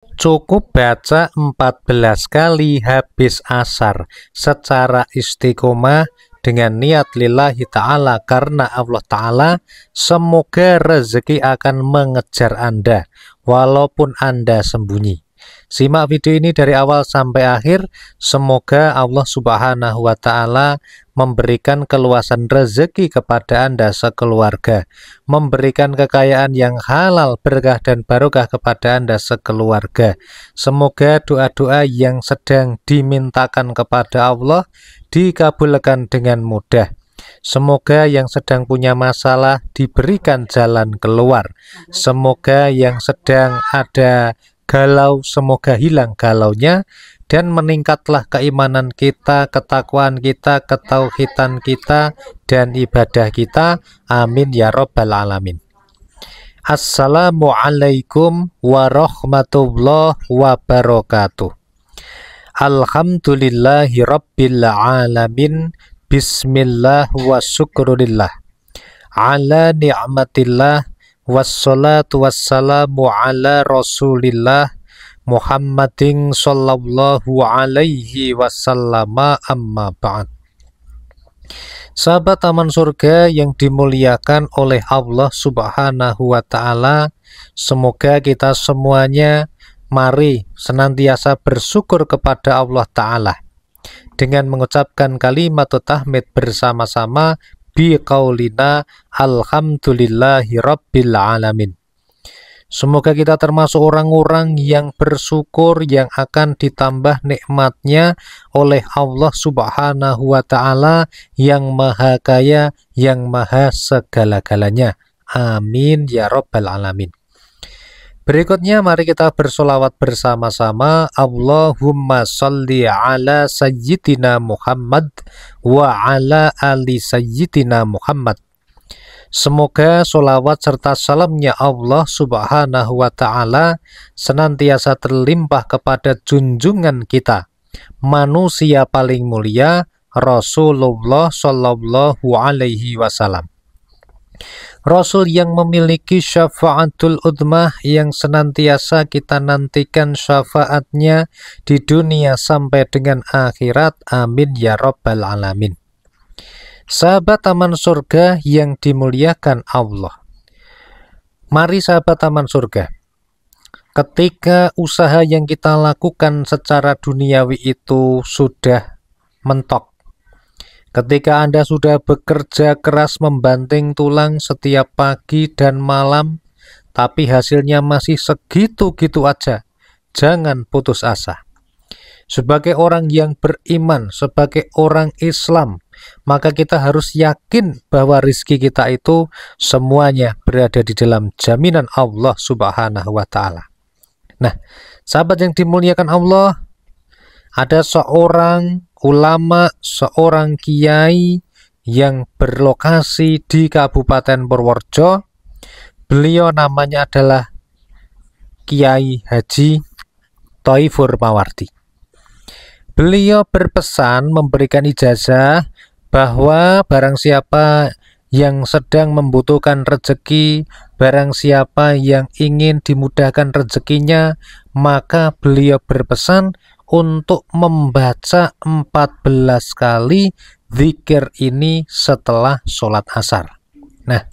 Cukup baca 14 kali habis asar secara istiqomah dengan niat lillahi ta'ala karena Allah ta'ala. Semoga rezeki akan mengejar Anda walaupun Anda sembunyi. Simak video ini dari awal sampai akhir. Semoga Allah subhanahu wa ta'ala memberikan keluasan rezeki kepada Anda sekeluarga, memberikan kekayaan yang halal, berkah dan barokah kepada Anda sekeluarga. Semoga doa-doa yang sedang dimintakan kepada Allah dikabulkan dengan mudah. Semoga yang sedang punya masalah diberikan jalan keluar. Semoga yang sedang ada galau, semoga hilang galaunya, dan meningkatlah keimanan kita, ketakwaan kita, ketauhidan kita, dan ibadah kita. Amin ya robbal alamin. Assalamualaikum warahmatullahi wabarakatuh. Alhamdulillahi rabbil alamin. Bismillah wa syukurillah ala ni'matillah. Wassalatu wassalamu ala rasulillah Muhammadin sallallahu alaihi wasallam, amma ba'd. Sahabat taman surga yang dimuliakan oleh Allah subhanahu wa ta'ala, semoga kita semuanya mari senantiasa bersyukur kepada Allah ta'ala dengan mengucapkan kalimat tahmid bersama-sama biqaulina alhamdulillahi rabbil alamin. Semoga kita termasuk orang-orang yang bersyukur, yang akan ditambah nikmatnya oleh Allah subhanahu wa ta'ala yang maha kaya, yang maha segala-galanya. Amin ya rabbal alamin. Berikutnya mari kita bersolawat bersama-sama. Allahumma salli ala sayyidina Muhammad wa ala ali sayyidina Muhammad. Semoga solawat serta salamnya Allah subhanahu wa ta'ala senantiasa terlimpah kepada junjungan kita, manusia paling mulia, Rasulullah sallallahu alaihi wasallam. Rasul yang memiliki syafaatul udmah, yang senantiasa kita nantikan syafaatnya di dunia sampai dengan akhirat. Amin ya rabbal alamin. Sahabat taman surga yang dimuliakan Allah, mari sahabat taman surga, ketika usaha yang kita lakukan secara duniawi itu sudah mentok, ketika Anda sudah bekerja keras membanting tulang setiap pagi dan malam, tapi hasilnya masih segitu-gitu aja, jangan putus asa. Sebagai orang yang beriman, sebagai orang Islam, maka kita harus yakin bahwa rizki kita itu semuanya berada di dalam jaminan Allah subhanahu wa ta'ala. Nah, sahabat yang dimuliakan Allah, ada seorang ulama, seorang kiai yang berlokasi di Kabupaten Purworejo. Beliau namanya adalah Kiai Haji Thaifur Mawardi. Beliau berpesan memberikan ijazah bahwa barang siapa yang sedang membutuhkan rezeki, barang siapa yang ingin dimudahkan rezekinya, maka beliau berpesan untuk membaca 14 kali zikir ini setelah sholat asar. Nah,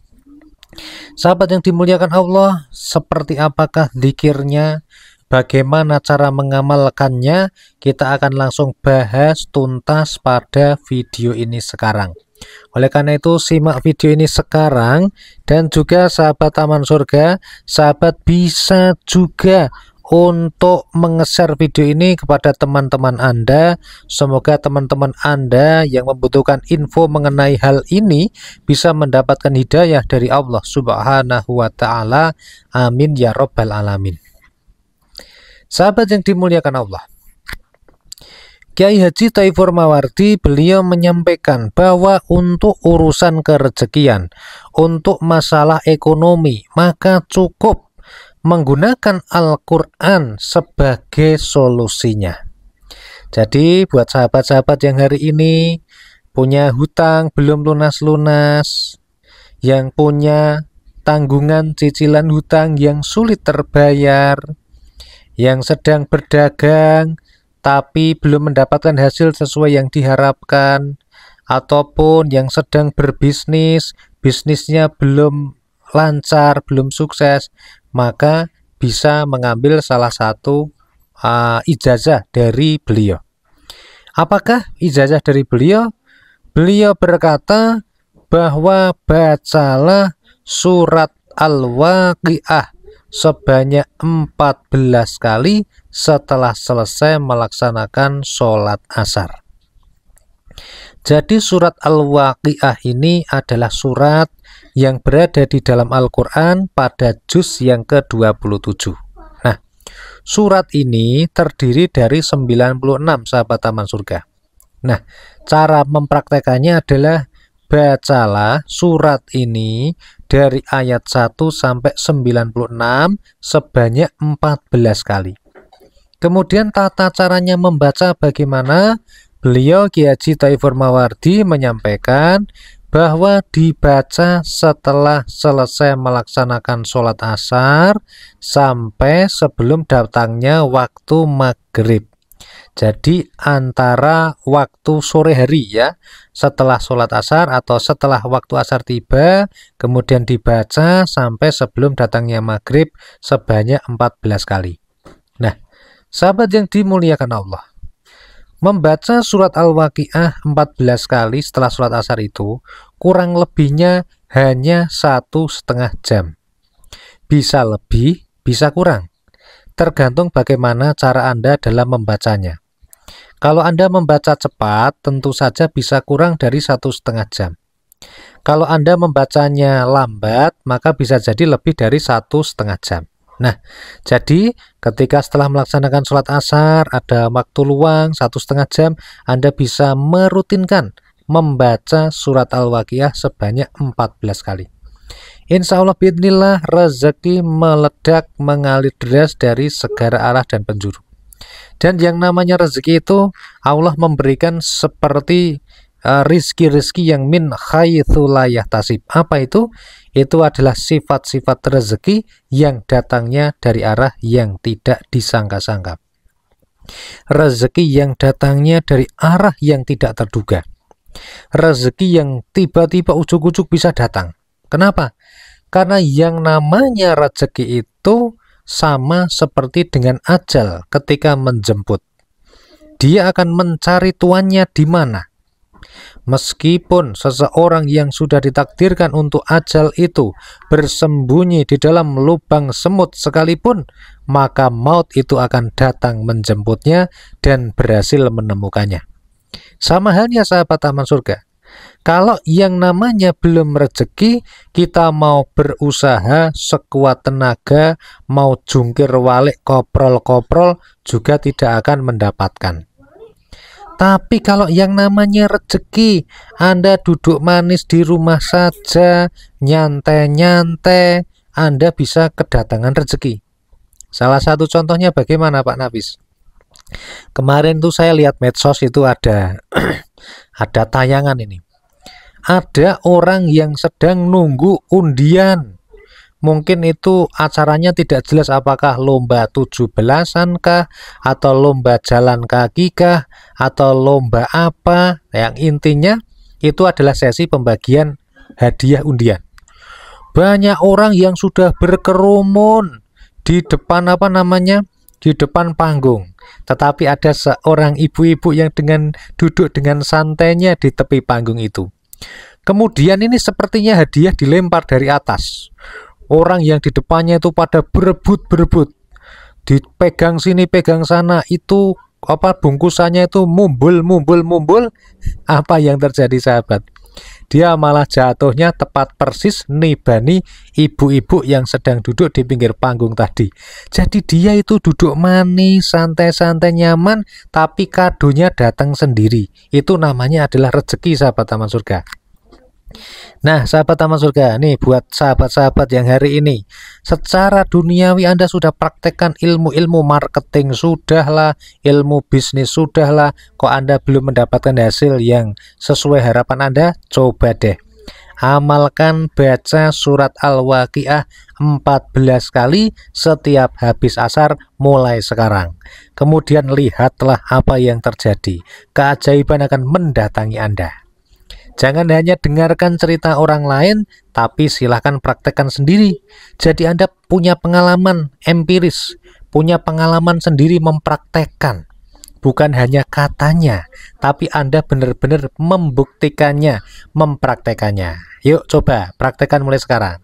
sahabat yang dimuliakan Allah, seperti apakah zikirnya? Bagaimana cara mengamalkannya? Kita akan langsung bahas tuntas pada video ini sekarang. Oleh karena itu, simak video ini sekarang, dan juga sahabat taman surga, sahabat bisa juga untuk menge-share video ini kepada teman-teman Anda. Semoga teman-teman Anda yang membutuhkan info mengenai hal ini bisa mendapatkan hidayah dari Allah subhanahu wa ta'ala. Amin ya rabbal alamin. Sahabat yang dimuliakan Allah, Kiai Haji Thaifur Mawardi, beliau menyampaikan bahwa untuk urusan kerezekian, untuk masalah ekonomi, maka cukup menggunakan Al-Quran sebagai solusinya. Jadi buat sahabat-sahabat yang hari ini punya hutang belum lunas-lunas, yang punya tanggungan cicilan hutang yang sulit terbayar, yang sedang berdagang tapi belum mendapatkan hasil sesuai yang diharapkan, ataupun yang sedang berbisnis, bisnisnya belum lancar, belum sukses, maka bisa mengambil salah satu ijazah dari beliau. Apakah ijazah dari beliau? Beliau berkata bahwa bacalah surat Al-Waqiah sebanyak 14 kali setelah selesai melaksanakan sholat asar. Jadi surat Al-Waqiah ini adalah surat yang berada di dalam Al-Quran pada juz yang ke-27. Nah, surat ini terdiri dari 96, sahabat Taman Surga. Nah, cara mempraktekannya adalah bacalah surat ini dari ayat 1 sampai 96 sebanyak 14 kali. Kemudian tata caranya membaca bagaimana? Beliau Kiai Haji Thaifur Mawardi menyampaikan bahwa dibaca setelah selesai melaksanakan sholat asar sampai sebelum datangnya waktu maghrib. Jadi antara waktu sore hari ya, setelah sholat asar atau setelah waktu asar tiba, kemudian dibaca sampai sebelum datangnya maghrib sebanyak 14 kali. Nah, sahabat yang dimuliakan Allah, membaca surat Al-Waqiah 14 kali setelah sholat asar itu kurang lebihnya hanya 1,5 jam. Bisa lebih, bisa kurang. Tergantung bagaimana cara Anda dalam membacanya. Kalau Anda membaca cepat, tentu saja bisa kurang dari 1,5 jam. Kalau Anda membacanya lambat, maka bisa jadi lebih dari 1,5 jam. Nah, jadi ketika setelah melaksanakan sholat asar, ada waktu luang 1,5 jam, Anda bisa merutinkan membaca surat Al-Waqiah sebanyak 14 kali. Insya Allah biidznillah rezeki meledak mengalir deras dari segala arah dan penjuru. Dan yang namanya rezeki itu Allah memberikan seperti rizki-rizki yang min haitsu la yahtasib. Apa itu? Itu adalah sifat-sifat rezeki yang datangnya dari arah yang tidak disangka-sangka. Rezeki yang datangnya dari arah yang tidak terduga. Rezeki yang tiba-tiba ujuk-ujuk bisa datang. Kenapa? Karena yang namanya rezeki itu sama seperti dengan ajal ketika menjemput. Dia akan mencari tuannya di mana. Meskipun seseorang yang sudah ditakdirkan untuk ajal itu bersembunyi di dalam lubang semut sekalipun, maka maut itu akan datang menjemputnya dan berhasil menemukannya. Sama halnya sahabat Taman Surga. Kalau yang namanya belum rezeki, kita mau berusaha sekuat tenaga, mau jungkir walik koprol-koprol juga tidak akan mendapatkan. Tapi kalau yang namanya rezeki, Anda duduk manis di rumah saja, nyantai-nyantai, Anda bisa kedatangan rezeki. Salah satu contohnya bagaimana Pak Nafis? Kemarin tuh saya lihat medsos itu ada ada tayangan ini. Ada orang yang sedang nunggu undian. Mungkin itu acaranya tidak jelas apakah lomba 17-an kah, atau lomba jalan kaki kah, atau lomba apa. Yang intinya itu adalah sesi pembagian hadiah undian. Banyak orang yang sudah berkerumun di depan di depan panggung. Tetapi ada seorang ibu-ibu yang duduk dengan santainya di tepi panggung itu. Kemudian ini sepertinya hadiah dilempar dari atas. Orang yang di depannya itu pada berebut-berebut. Dipegang sini, pegang sana, itu bungkusannya itu mumbul. Apa yang terjadi sahabat? Dia malah jatuhnya tepat persis nibani ibu-ibu yang sedang duduk di pinggir panggung tadi. Jadi dia itu duduk manis, santai-santai, nyaman, tapi kadonya datang sendiri. Itu namanya adalah rezeki sahabat Taman Surga. Nah, sahabat Taman Surga, nih buat sahabat-sahabat yang hari ini secara duniawi Anda sudah praktekkan ilmu-ilmu marketing, sudahlah, ilmu bisnis sudahlah, kok Anda belum mendapatkan hasil yang sesuai harapan Anda? Coba deh amalkan baca surat Al-Waqiah 14 kali setiap habis asar mulai sekarang. Kemudian lihatlah apa yang terjadi. Keajaiban akan mendatangi Anda. Jangan hanya dengarkan cerita orang lain, tapi silahkan praktekkan sendiri. Jadi Anda punya pengalaman empiris, punya pengalaman sendiri mempraktekkan. Bukan hanya katanya, tapi Anda benar-benar membuktikannya, mempraktekannya. Yuk coba praktekkan mulai sekarang.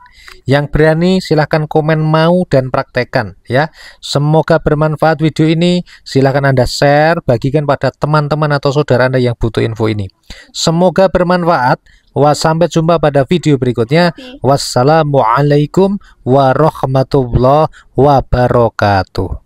Yang berani silahkan komen mau dan praktekkan ya. Semoga bermanfaat video ini. Silahkan Anda share, bagikan pada teman-teman atau saudara Anda yang butuh info ini. Semoga bermanfaat. Sampai jumpa pada video berikutnya. Wassalamualaikum warahmatullahi wabarakatuh.